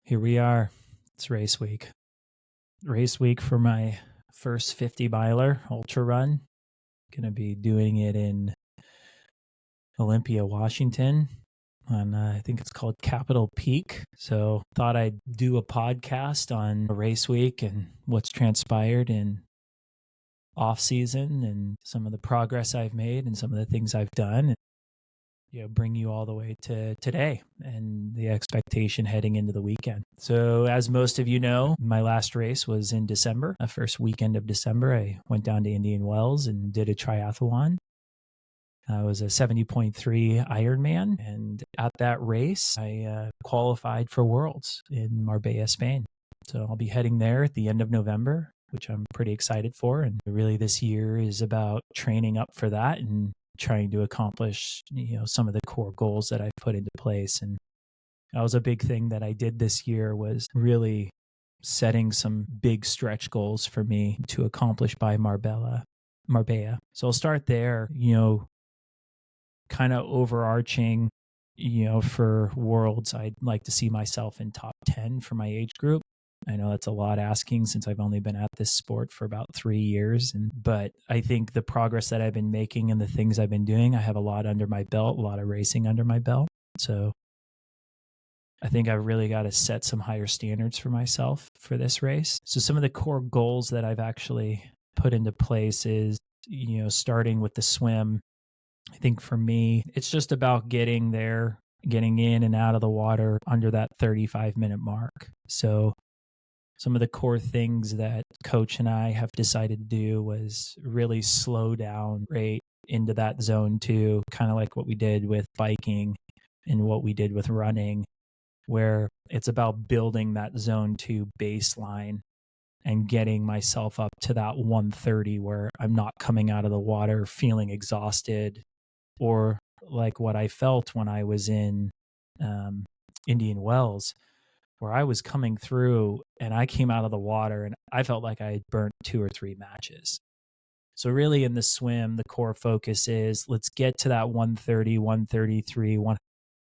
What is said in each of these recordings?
Here we are. It's race week. Race week for my first 50 miler ultra run. Going to be doing it in Olympia, Washington on, I think it's called Capitol Peak. So thought I'd do a podcast on a race week and what's transpired in off-season and some of the progress I've made and some of the things I've done. And bring you all the way to today and the expectation heading into the weekend. So as most of you know, my last race was in December. The first weekend of December, I went down to Indian Wells and did a triathlon. I was a 70.3 Ironman, and at that race, I qualified for Worlds in Marbella, Spain. So I'll be heading there at the end of November, which I'm pretty excited for. And really this year is about training up for that and trying to accomplish, some of the core goals that I've put into place. And that was a big thing that I did this year, was really setting some big stretch goals for me to accomplish by Marbella. So I'll start there, kind of overarching, for Worlds, I'd like to see myself in top 10 for my age group. I know that's a lot asking since I've only been at this sport for about 3 years. But I think the progress that I've been making and the things I've been doing, I have a lot under my belt, a lot of racing under my belt. So I think I've really got to set some higher standards for myself for this race. So some of the core goals that I've actually put into place is, starting with the swim. I think for me, it's just about getting there, getting in and out of the water under that 35-minute mark. So some of the core things that Coach and I have decided to do was really slow down right into that zone 2, kind of like what we did with biking and what we did with running, where it's about building that zone 2 baseline and getting myself up to that 130 where I'm not coming out of the water feeling exhausted, or like what I felt when I was in Indian Wells, where I was coming through and I came out of the water and I felt like I had burnt 2 or 3 matches. So really in the swim, the core focus is let's get to that 130, 133,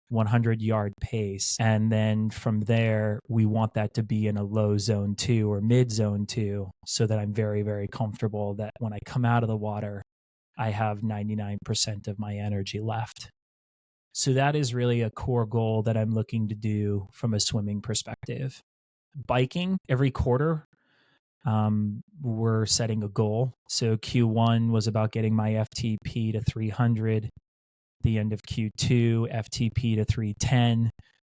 100 yard pace. And then from there, we want that to be in a low zone 2 or mid zone 2, so that I'm very, very comfortable that when I come out of the water, I have 99% of my energy left. So that is really a core goal that I'm looking to do from a swimming perspective. Biking, every quarter, we're setting a goal. So Q1 was about getting my FTP to 300. The end of Q2, FTP to 310.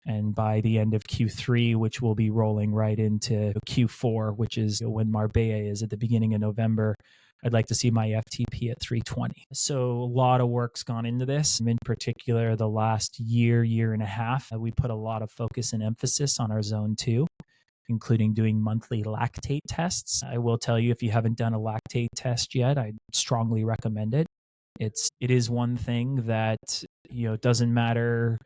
And by the end of Q3, which will be rolling right into Q4, which is when Marbella is at the beginning of November, I'd like to see my FTP at 320. So a lot of work's gone into this. In particular, the last year and a half, we put a lot of focus and emphasis on our zone 2, including doing monthly lactate tests. I will tell you, if you haven't done a lactate test yet, I strongly recommend it. It is one thing that, it doesn't matter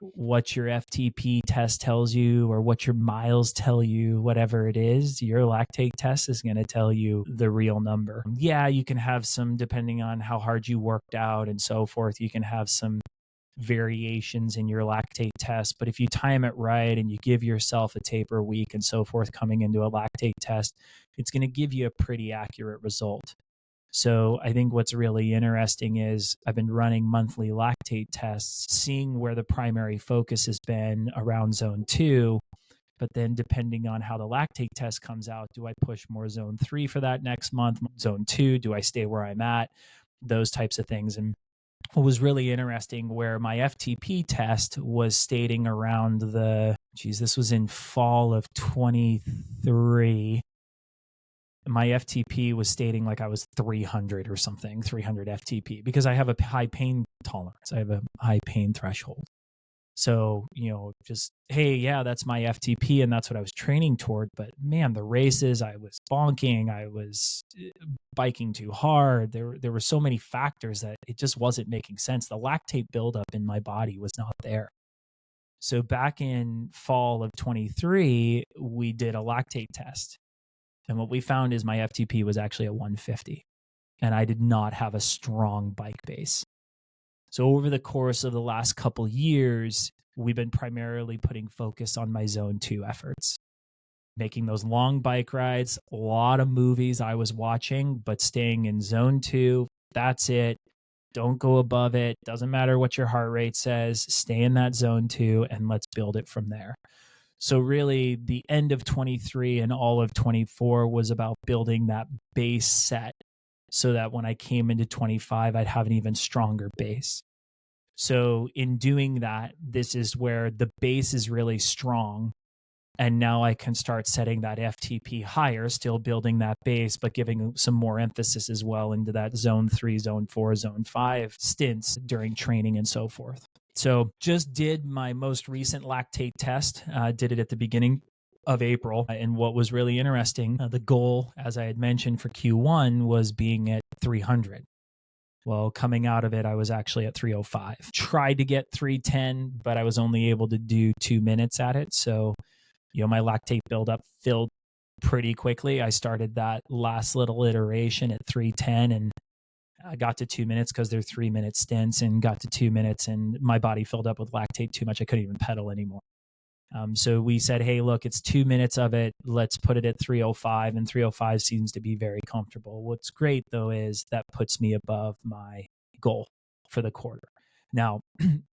what your FTP test tells you or what your miles tell you, whatever it is, your lactate test is going to tell you the real number. Yeah, you can have some, depending on how hard you worked out and so forth, you can have some variations in your lactate test. But if you time it right and you give yourself a taper week and so forth coming into a lactate test, it's going to give you a pretty accurate result. So I think what's really interesting is I've been running monthly lactate tests, seeing where the primary focus has been around zone 2. But then depending on how the lactate test comes out, do I push more zone 3 for that next month? Zone 2, do I stay where I'm at? Those types of things. And what was really interesting, where my FTP test was stating around this was in fall of 23. My FTP was stating like I was 300 or something, 300 FTP, because I have a high pain tolerance. I have a high pain threshold. So, just, hey, yeah, that's my FTP and that's what I was training toward. But man, the races, I was bonking, I was biking too hard. There were so many factors that it just wasn't making sense. The lactate buildup in my body was not there. So back in fall of 23, we did a lactate test. And what we found is my FTP was actually a 150, and I did not have a strong bike base. So over the course of the last couple years, we've been primarily putting focus on my zone 2 efforts, making those long bike rides, a lot of movies I was watching, but staying in zone 2. That's it. Don't go above it. Doesn't matter what your heart rate says. Stay in that zone 2 and let's build it from there. So really the end of 23 and all of 24 was about building that base set so that when I came into 25, I'd have an even stronger base. So in doing that, this is where the base is really strong. And now I can start setting that FTP higher, still building that base, but giving some more emphasis as well into that zone 3, zone 4, zone 5 stints during training and so forth. So just did my most recent lactate test, did it at the beginning of April. And what was really interesting, the goal, as I had mentioned for Q1, was being at 300. Well, coming out of it, I was actually at 305. Tried to get 310, but I was only able to do 2 minutes at it. So, my lactate buildup filled pretty quickly. I started that last little iteration at 310 and I got to 2 minutes because they're 3-minute stints, and got to 2 minutes and my body filled up with lactate too much. I couldn't even pedal anymore. So we said, hey, look, it's 2 minutes of it. Let's put it at 305, and 305 seems to be very comfortable. What's great, though, is that puts me above my goal for the quarter. Now,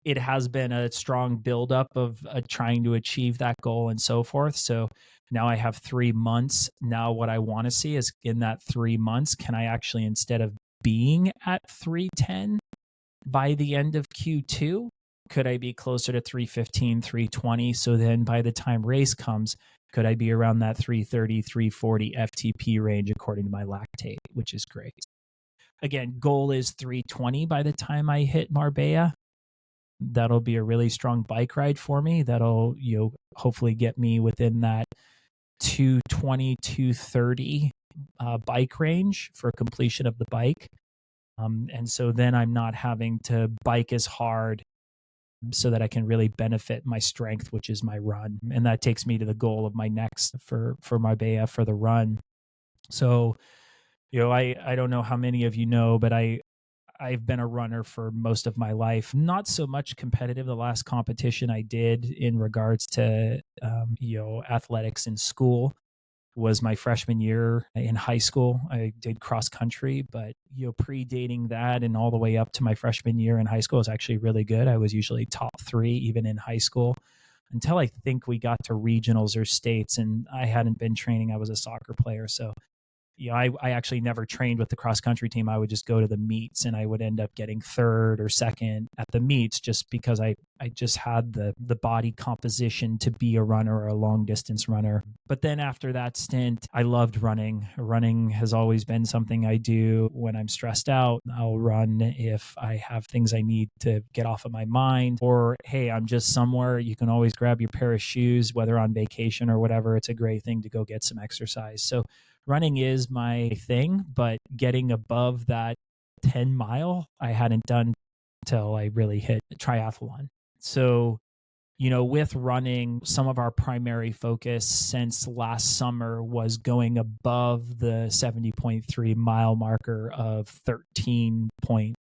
it has been a strong buildup of trying to achieve that goal and so forth. So now I have 3 months. Now what I want to see is in that 3 months, can I actually, instead of being at 310 by the end of Q2, could I be closer to 315, 320? So then by the time race comes, could I be around that 330, 340 FTP range according to my lactate, which is great. Again, goal is 320 by the time I hit Marbella. That'll be a really strong bike ride for me. That'll, hopefully get me within that 220, 230 bike range for completion of the bike. And so then I'm not having to bike as hard so that I can really benefit my strength, which is my run. And that takes me to the goal of my next for Marbella for the run. So, I don't know how many of you know, but I've been a runner for most of my life. Not so much competitive. The last competition I did in regards to, athletics in school was my freshman year in high school. I did cross country, but predating that and all the way up to my freshman year in high school was actually really good. I was usually top 3 even in high school until I think we got to regionals or states, and I hadn't been training. I was a soccer player, so I actually never trained with the cross country team. I would just go to the meets and I would end up getting 3rd or 2nd at the meets just because I just had the body composition to be a runner or a long distance runner. But then after that stint, I loved running. Running has always been something I do when I'm stressed out. I'll run if I have things I need to get off of my mind, or hey, I'm just somewhere. You can always grab your pair of shoes, whether on vacation or whatever. It's a great thing to go get some exercise. So running is my thing, but getting above that 10 mile, I hadn't done until I really hit triathlon. So, with running, some of our primary focus since last summer was going above the 70.3 mile marker of 13.1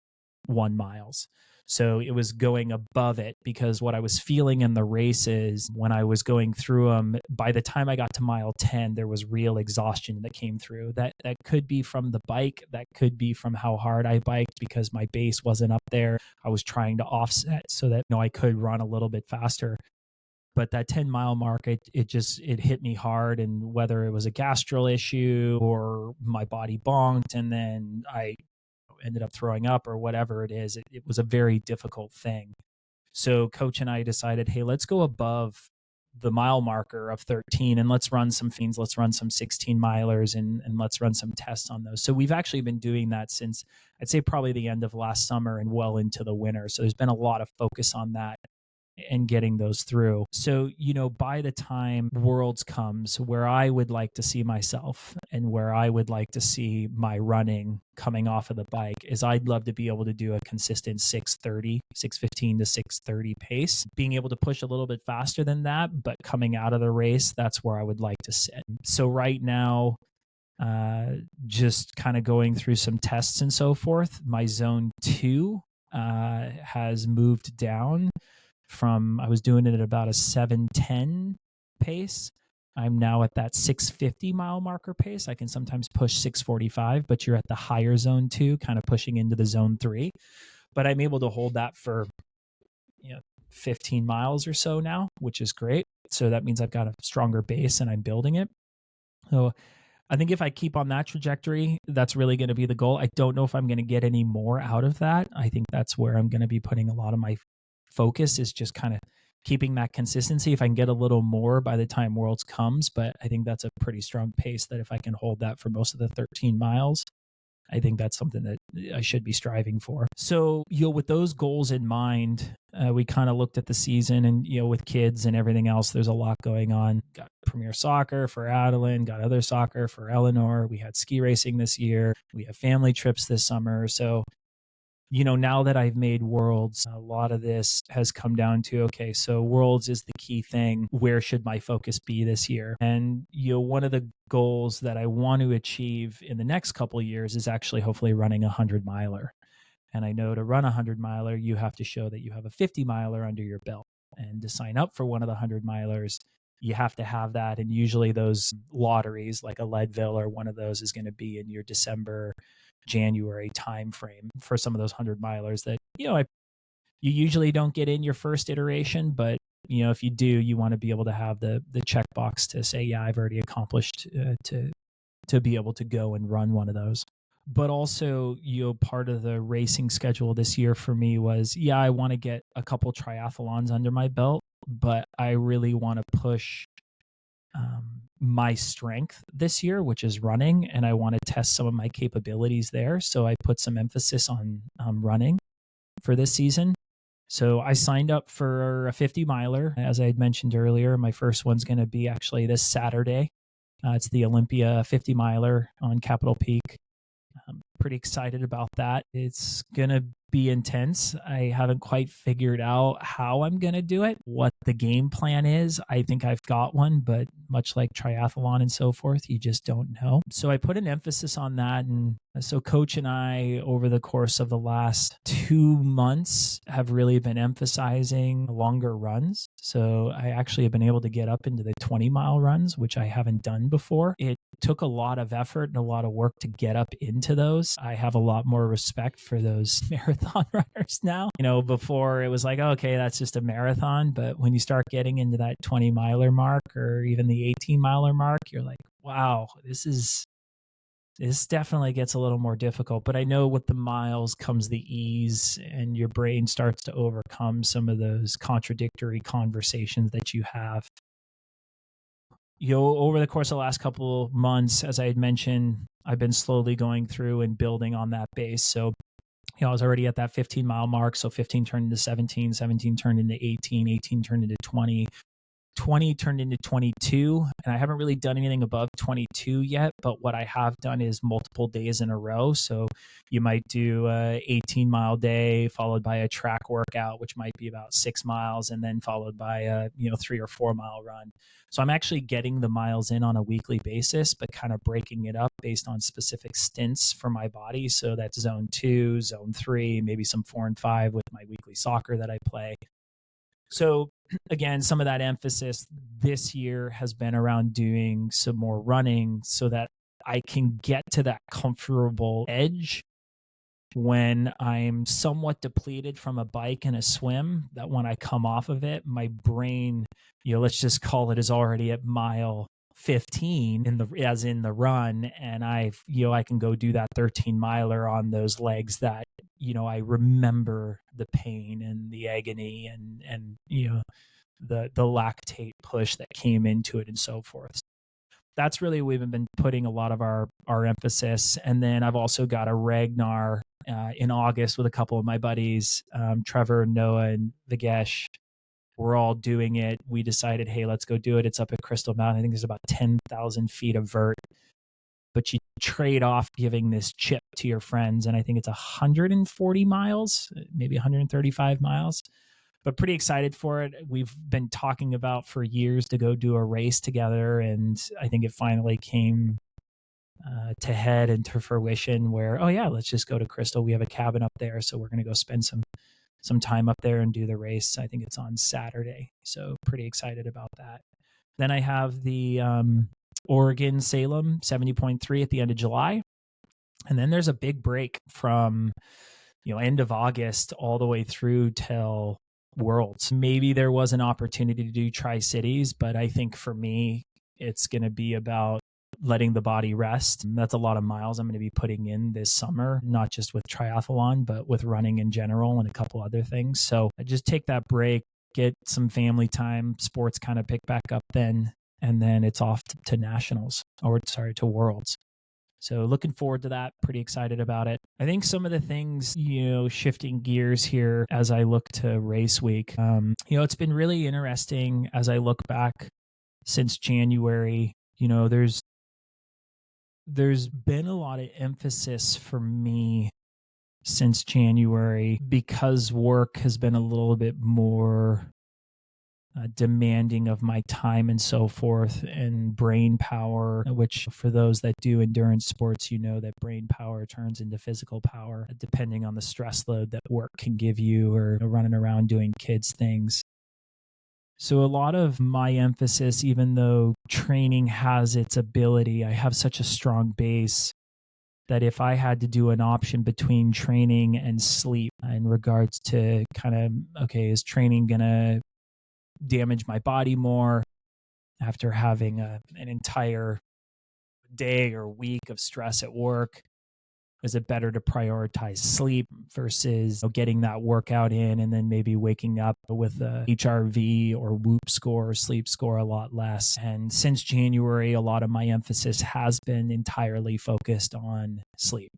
miles. So it was going above it because what I was feeling in the races when I was going through them, by the time I got to mile 10, there was real exhaustion that came through. That could be from the bike. That could be from how hard I biked because my base wasn't up there. I was trying to offset so that I could run a little bit faster. But that 10-mile mark, it hit me hard. And whether it was a gastral issue or my body bonked and then I ended up throwing up or whatever it is, it was a very difficult thing. So coach and I decided, hey, let's go above the mile marker of 13 and let's run some fiends, let's run some 16 milers and let's run some tests on those. So we've actually been doing that since I'd say probably the end of last summer and well into the winter. So there's been a lot of focus on that and getting those through. So, by the time Worlds comes, where I would like to see myself and where I would like to see my running coming off of the bike is I'd love to be able to do a consistent 615 to 630 pace, being able to push a little bit faster than that, but coming out of the race, that's where I would like to sit. So right now, just kind of going through some tests and so forth, my zone 2 has moved down I was doing it at about a 7:10 pace. I'm now at that 650 mile marker pace. I can sometimes push 645, but you're at the higher zone 2, kind of pushing into the zone 3. But I'm able to hold that for 15 miles or so now, which is great. So that means I've got a stronger base and I'm building it. So I think if I keep on that trajectory, that's really going to be the goal. I don't know if I'm going to get any more out of that. I think that's where I'm going to be putting a lot of my focus, is just kind of keeping that consistency. If I can get a little more by the time Worlds comes, but I think that's a pretty strong pace that if I can hold that for most of the 13 miles, I think that's something that I should be striving for. So, with those goals in mind, we kind of looked at the season, and, with kids and everything else, there's a lot going on. Got Premier Soccer for Adeline, got other soccer for Eleanor. We had ski racing this year. We have family trips this summer. So, now that I've made Worlds, a lot of this has come down to, okay, so Worlds is the key thing. Where should my focus be this year? And, one of the goals that I want to achieve in the next couple of years is actually hopefully running a 100-miler. And I know to run a 100-miler, you have to show that you have a 50-miler under your belt. And to sign up for one of the 100-milers, you have to have that. And usually those lotteries, like a Leadville or one of those, is going to be in your December, January timeframe for some of those 100-milers that, you usually don't get in your first iteration, but if you do, you want to be able to have the checkbox to say, yeah, I've already accomplished to be able to go and run one of those. But also, part of the racing schedule this year for me was, I want to get a couple triathlons under my belt, but I really want to push my strength this year, which is running, and I want to test some of my capabilities there. So I put some emphasis on running for this season. So I signed up for a 50-miler. As I had mentioned earlier, my first one's going to be actually this Saturday. It's the Olympia 50-miler on Capitol Peak. I'm pretty excited about that. It's going to be intense. I haven't quite figured out how I'm going to do it, what the game plan is. I think I've got one, but much like triathlon and so forth, you just don't know. So I put an emphasis on that. And so Coach and I, over the course of the last 2 months, have really been emphasizing longer runs. So I actually have been able to get up into the 20-mile runs, which I haven't done before. It took a lot of effort and a lot of work to get up into those. I have a lot more respect for those marathon runners now. Before it was like, okay, that's just a marathon. But when you start getting into that 20-miler mark or even the 18-miler mark, you're like, wow, this definitely gets a little more difficult. But I know with the miles comes the ease, and your brain starts to overcome some of those contradictory conversations that you have. Over the course of the last couple of months, as I had mentioned, I've been slowly going through and building on that base. So, I was already at that 15-mile mark. So 15 turned into 17, 17 turned into 18, 18 turned into 20. 20 turned into 22, and I haven't really done anything above 22 yet, but what I have done is multiple days in a row. So you might do a 18-mile day followed by a track workout, which might be about 6 miles, and then followed by a 3 or 4 mile run. So I'm actually getting the miles in on a weekly basis, but kind of breaking it up based on specific stints for my body. So that's zone 2, zone 3, maybe some 4 and 5 with my weekly soccer that I play. So again, some of that emphasis this year has been around doing some more running so that I can get to that comfortable edge when I'm somewhat depleted from a bike and a swim, that when I come off of it, my brain, let's just call it, is already at mile 15 in the run. And I can go do that 13-miler on those legs that, I remember the pain and the agony and the lactate push that came into it and so forth. That's really, we've been putting a lot of our emphasis. And then I've also got a Ragnar in August with a couple of my buddies, Trevor, Noah, and Vigesh. We're all doing it. We decided, hey, let's go do it. It's up at Crystal Mountain. I think there's about 10,000 feet of vert. But you trade off giving this chip to your friends. And I think it's 140 miles, maybe 135 miles. But pretty excited for it. We've been talking about for years to go do a race together. And I think it finally came to head and to fruition where, oh yeah, let's just go to Crystal. We have a cabin up there. So we're going to go spend some time up there and do the race. I think it's on Saturday. So pretty excited about that. Then I have the Oregon Salem 70.3 at the end of July. And then there's a big break from, end of August all the way through till Worlds. Maybe there was an opportunity to do Tri-Cities, but I think for me, it's going to be about letting the body rest. That's a lot of miles I'm going to be putting in this summer, not just with triathlon, but with running in general and a couple other things. So I just take that break, get some family time, sports kind of pick back up then, and then it's off to nationals, to Worlds. So looking forward to that. Pretty excited about it. I think some of the things, shifting gears here as I look to race week, it's been really interesting as I look back since January. There's been a lot of emphasis for me since January because work has been a little bit more demanding of my time and so forth, and brain power, which for those that do endurance sports, that brain power turns into physical power depending on the stress load that work can give you, or running around doing kids things. So a lot of my emphasis, even though training has its ability, I have such a strong base that if I had to do an option between training and sleep in regards to is training going to damage my body more after having an entire day or week of stress at work? Is it better to prioritize sleep versus getting that workout in and then maybe waking up with a HRV or Whoop score or sleep score a lot less? And since January, a lot of my emphasis has been entirely focused on sleep.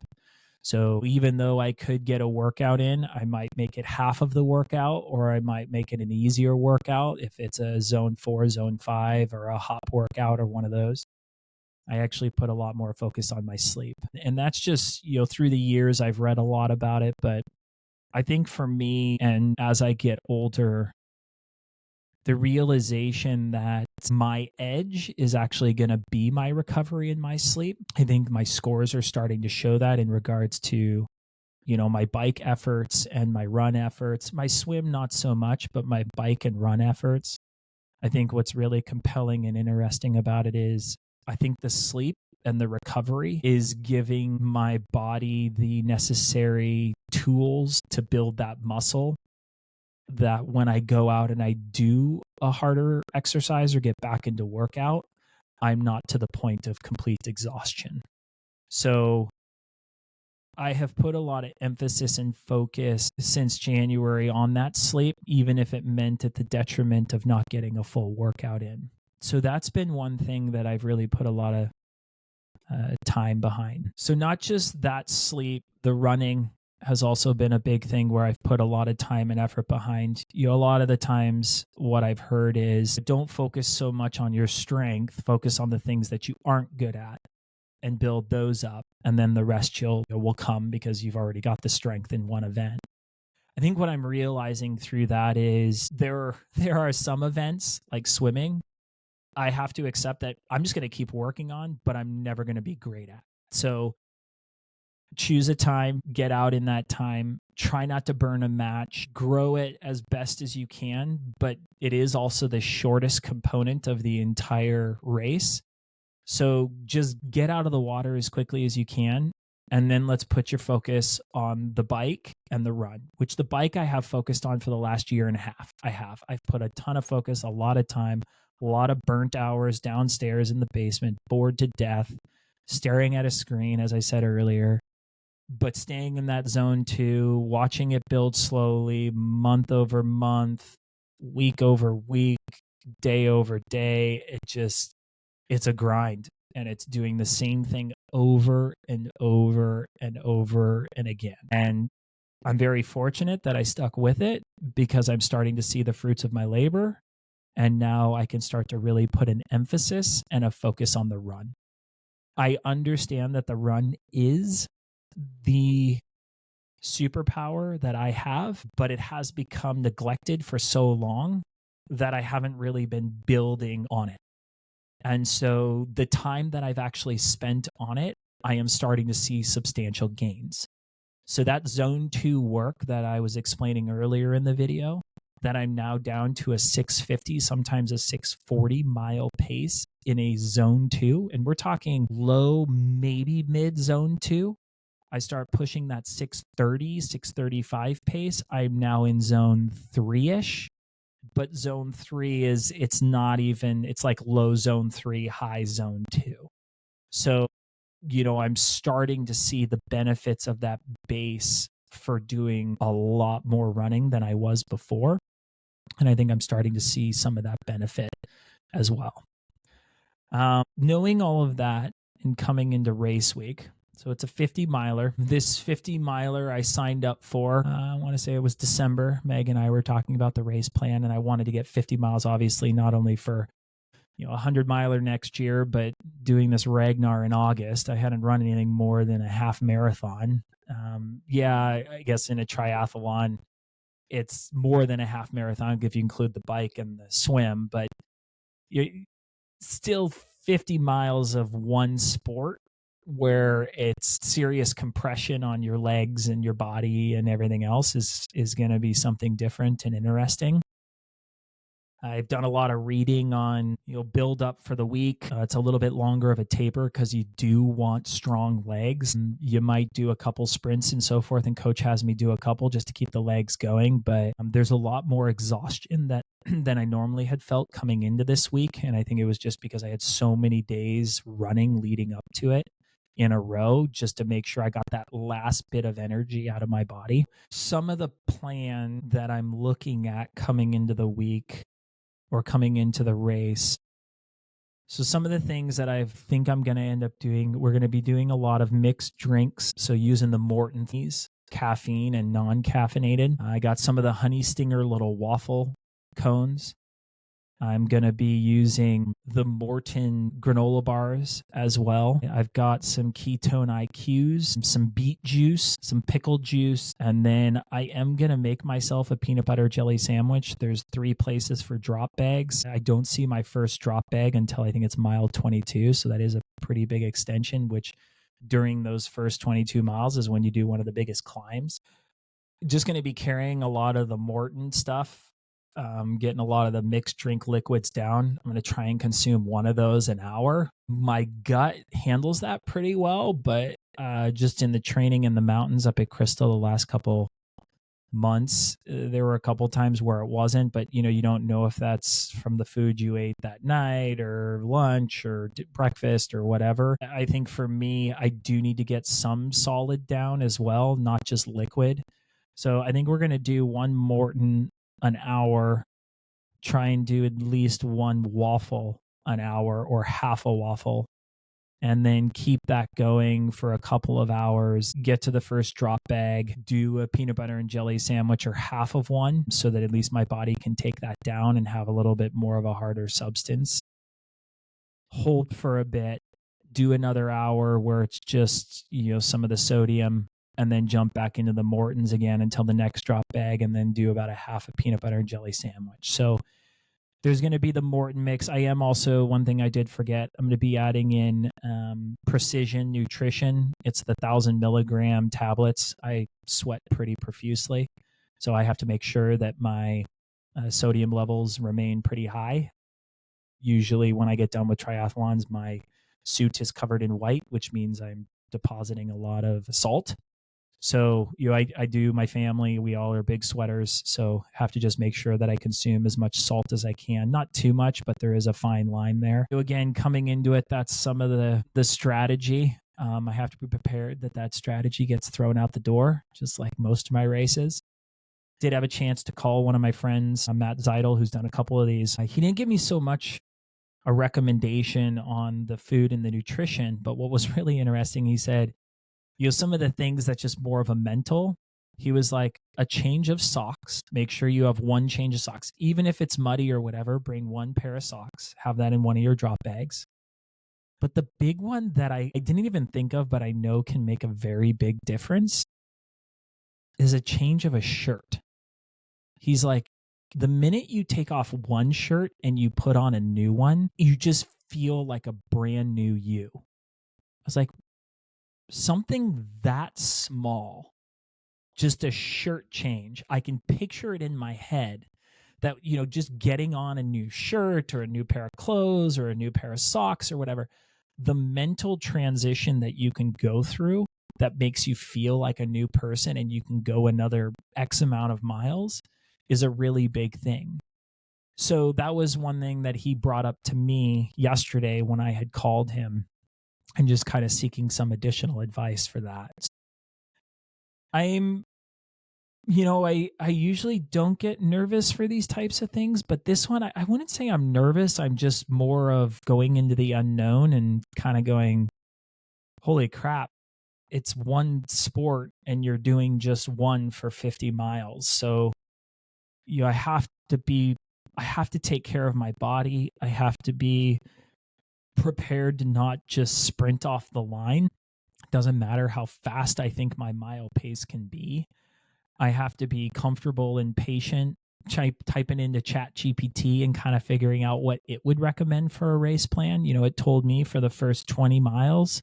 So even though I could get a workout in, I might make it half of the workout, or I might make it an easier workout if it's a zone 4, zone 5, or a hop workout or one of those. I actually put a lot more focus on my sleep. And that's just, through the years, I've read a lot about it. But I think for me, and as I get older, the realization that my edge is actually going to be my recovery and my sleep. I think my scores are starting to show that in regards to, my bike efforts and my run efforts. My swim, not so much, but my bike and run efforts. I think what's really compelling and interesting about it is I think the sleep and the recovery is giving my body the necessary tools to build that muscle, that when I go out and I do a harder exercise or get back into workout, I'm not to the point of complete exhaustion. So I have put a lot of emphasis and focus since January on that sleep, even if it meant at the detriment of not getting a full workout in. So that's been one thing that I've really put a lot of time behind. So not just that sleep, the running has also been a big thing where I've put a lot of time and effort behind. A lot of the times what I've heard is don't focus so much on your strength, focus on the things that you aren't good at and build those up. And then the rest will come because you've already got the strength in one event. I think what I'm realizing through that is there are some events like swimming I have to accept that I'm just going to keep working on, but I'm never going to be great at. So choose a time, get out in that time, try not to burn a match, grow it as best as you can, but it is also the shortest component of the entire race. So just get out of the water as quickly as you can. And then let's put your focus on the bike and the run, which the bike I have focused on for the last year and a half. I've put a ton of focus, a lot of time, a lot of burnt hours downstairs in the basement, bored to death, staring at a screen, as I said earlier, but staying in that zone 2, watching it build slowly, month over month, week over week, day over day. It's a grind, and it's doing the same thing over and over and over and again. And I'm very fortunate that I stuck with it because I'm starting to see the fruits of my labor. And now I can start to really put an emphasis and a focus on the run. I understand that the run is the superpower that I have, but it has become neglected for so long that I haven't really been building on it. And so the time that I've actually spent on it, I am starting to see substantial gains. So that zone 2 work that I was explaining earlier in the video, that I'm now down to a 650, sometimes a 640 mile pace in a zone 2. And we're talking low, maybe mid zone 2. I start pushing that 630, 635 pace. I'm now in zone 3-ish. But zone 3 it's not even, it's like low zone 3, high zone 2. So, I'm starting to see the benefits of that base for doing a lot more running than I was before. And I think I'm starting to see some of that benefit as well. Knowing all of that and coming into race week, so it's a 50 miler. This 50 miler I signed up for, I want to say it was December. Meg and I were talking about the race plan, and I wanted to get 50 miles, obviously, not only for a 100 miler next year, but doing this Ragnar in August. I hadn't run anything more than a half marathon. I guess in a triathlon, it's more than a half marathon if you include the bike and the swim, but you're still 50 miles of one sport where it's serious compression on your legs and your body and everything else is going to be something different and interesting. I've done a lot of reading on, build up for the week. It's a little bit longer of a taper because you do want strong legs. And you might do a couple sprints and so forth. And coach has me do a couple just to keep the legs going. But there's a lot more exhaustion than I normally had felt coming into this week. And I think it was just because I had so many days running leading up to it in a row just to make sure I got that last bit of energy out of my body. Some of the plan that I'm looking at coming into the week or coming into the race. So some of the things that I think I'm going to end up doing, we're going to be doing a lot of mixed drinks. So using the Morton teas, caffeine and non-caffeinated. I got some of the Honey Stinger little waffle cones. I'm going to be using the Morton granola bars as well. I've got some ketone IQs, some beet juice, some pickle juice, and then I am going to make myself a peanut butter jelly sandwich. There's 3 places for drop bags. I don't see my first drop bag until I think it's mile 22, so that is a pretty big extension, which during those first 22 miles is when you do one of the biggest climbs. Just going to be carrying a lot of the Morton stuff. Getting a lot of the mixed drink liquids down. I'm going to try and consume one of those an hour. My gut handles that pretty well, but just in the training in the mountains up at Crystal the last couple months, there were a couple times where it wasn't, but you don't know if that's from the food you ate that night or lunch or breakfast or whatever. I think for me, I do need to get some solid down as well, not just liquid. So I think we're going to do one Morton an hour, try and do at least one waffle an hour or half a waffle, and then keep that going for a couple of hours, get to the first drop bag, do a peanut butter and jelly sandwich or half of one so that at least my body can take that down and have a little bit more of a harder substance. Hold for a bit, do another hour where it's just, some of the sodium, and then jump back into the Mortons again until the next drop bag, and then do about a half a peanut butter and jelly sandwich. So there's going to be the Morton mix. I am also, one thing I did forget, I'm going to be adding in Precision Nutrition. It's the 1,000 milligram tablets. I sweat pretty profusely, so I have to make sure that my sodium levels remain pretty high. Usually when I get done with triathlons, my suit is covered in white, which means I'm depositing a lot of salt. So, I do, my family, we all are big sweaters, so have to just make sure that I consume as much salt as I can. Not too much, but there is a fine line there. So again, coming into it, that's some of the strategy. I have to be prepared that strategy gets thrown out the door, just like most of my races. Did have a chance to call one of my friends, Matt Zeidel, who's done a couple of these. He didn't give me so much a recommendation on the food and the nutrition, but what was really interesting, he said, some of the things that's just more of a mental, he was like, a change of socks. Make sure you have one change of socks. Even if it's muddy or whatever, bring one pair of socks. Have that in one of your drop bags. But the big one that I didn't even think of, but I know can make a very big difference, is a change of a shirt. He's like, the minute you take off one shirt and you put on a new one, you just feel like a brand new you. I was like, something that small just a shirt change. I can picture it in my head that, just getting on a new shirt or a new pair of clothes or a new pair of socks or whatever, the mental transition that you can go through that makes you feel like a new person and you can go another X amount of miles is a really big thing. So that was one thing that he brought up to me yesterday when I had called him and just kind of seeking some additional advice for that. I usually don't get nervous for these types of things, but this one, I wouldn't say I'm nervous. I'm just more of going into the unknown and kind of going, holy crap, it's one sport and you're doing just one for 50 miles. So, I have to take care of my body. I have to be prepared to not just sprint off the line. It doesn't matter how fast I think my mile pace can be. I have to be comfortable and patient, typing into ChatGPT and kind of figuring out what it would recommend for a race plan. It told me for the first 20 miles,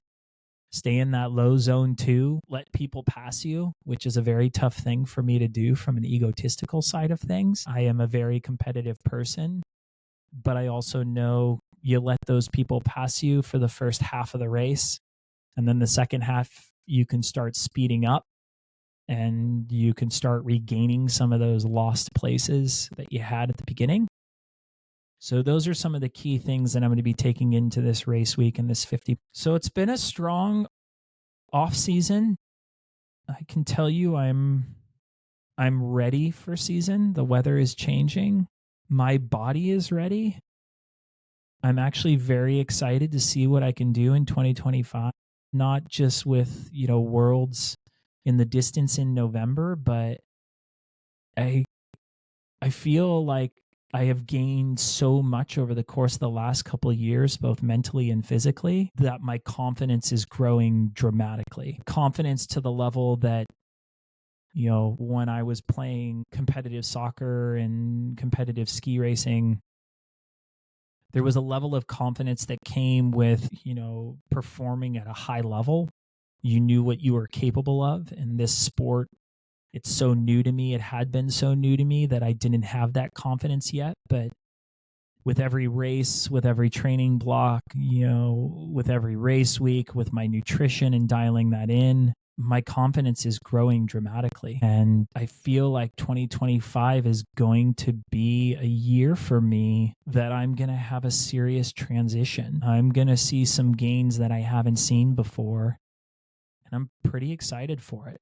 stay in that low zone 2, let people pass you, which is a very tough thing for me to do from an egotistical side of things. I am a very competitive person, but I also know you let those people pass you for the first half of the race. And then the second half, you can start speeding up and you can start regaining some of those lost places that you had at the beginning. So those are some of the key things that I'm going to be taking into this race week and this 50. So it's been a strong off season. I can tell you I'm ready for season. The weather is changing. My body is ready. I'm actually very excited to see what I can do in 2025, not just with, worlds in the distance in November, but I feel like I have gained so much over the course of the last couple of years, both mentally and physically, that my confidence is growing dramatically. Confidence to the level that, when I was playing competitive soccer and competitive ski racing, there was a level of confidence that came with, performing at a high level. You knew what you were capable of. And this sport, it's so new to me. It had been so new to me that I didn't have that confidence yet. But with every race, with every training block, with every race week, with my nutrition and dialing that in, my confidence is growing dramatically. And I feel like 2025 is going to be a year for me that I'm going to have a serious transition. I'm going to see some gains that I haven't seen before. And I'm pretty excited for it.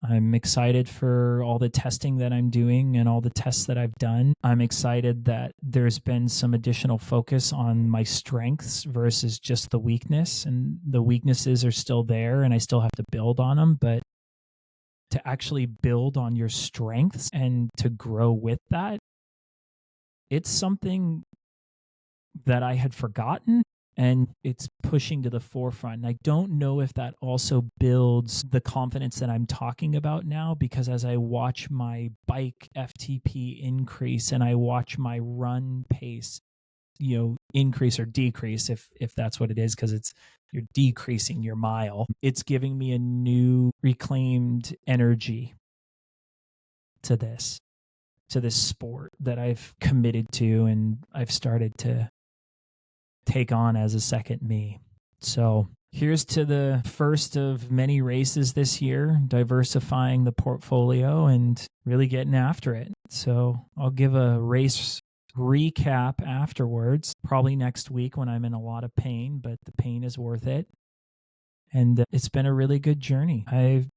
I'm excited for all the testing that I'm doing and all the tests that I've done. I'm excited that there's been some additional focus on my strengths versus just the weakness. And the weaknesses are still there and I still have to build on them. But to actually build on your strengths and to grow with that, it's something that I had forgotten. And it's pushing to the forefront. And I don't know if that also builds the confidence that I'm talking about now, because as I watch my bike FTP increase and I watch my run pace, increase or decrease, if that's what it is, because you're decreasing your mile, it's giving me a new reclaimed energy to this sport that I've committed to and I've started to take on as a second me. So here's to the first of many races this year, diversifying the portfolio and really getting after it. So I'll give a race recap afterwards, probably next week when I'm in a lot of pain, but the pain is worth it. And it's been a really good journey. I've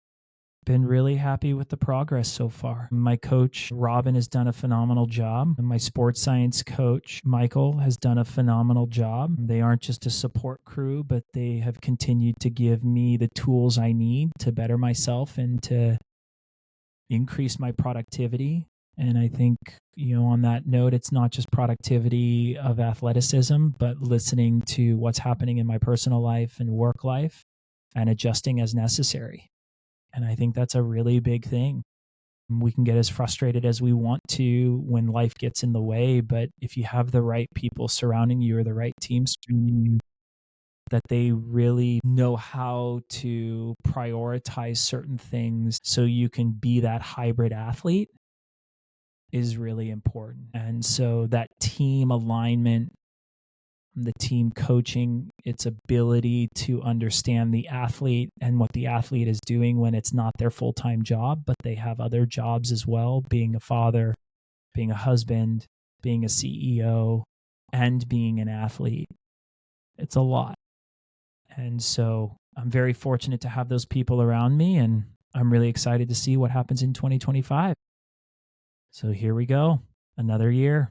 been really happy with the progress so far. My coach, Robin, has done a phenomenal job. And my sports science coach, Michael, has done a phenomenal job. They aren't just a support crew, but they have continued to give me the tools I need to better myself and to increase my productivity. And I think, on that note, it's not just productivity of athleticism, but listening to what's happening in my personal life and work life and adjusting as necessary. And I think that's a really big thing. We can get as frustrated as we want to when life gets in the way, but if you have the right people surrounding you or the right team surrounding you, that they really know how to prioritize certain things so you can be that hybrid athlete is really important. And so that team alignment, the team coaching, its ability to understand the athlete and what the athlete is doing when it's not their full-time job, but they have other jobs as well, being a father, being a husband, being a CEO, and being an athlete. It's a lot. And so I'm very fortunate to have those people around me, and I'm really excited to see what happens in 2025. So here we go, another year.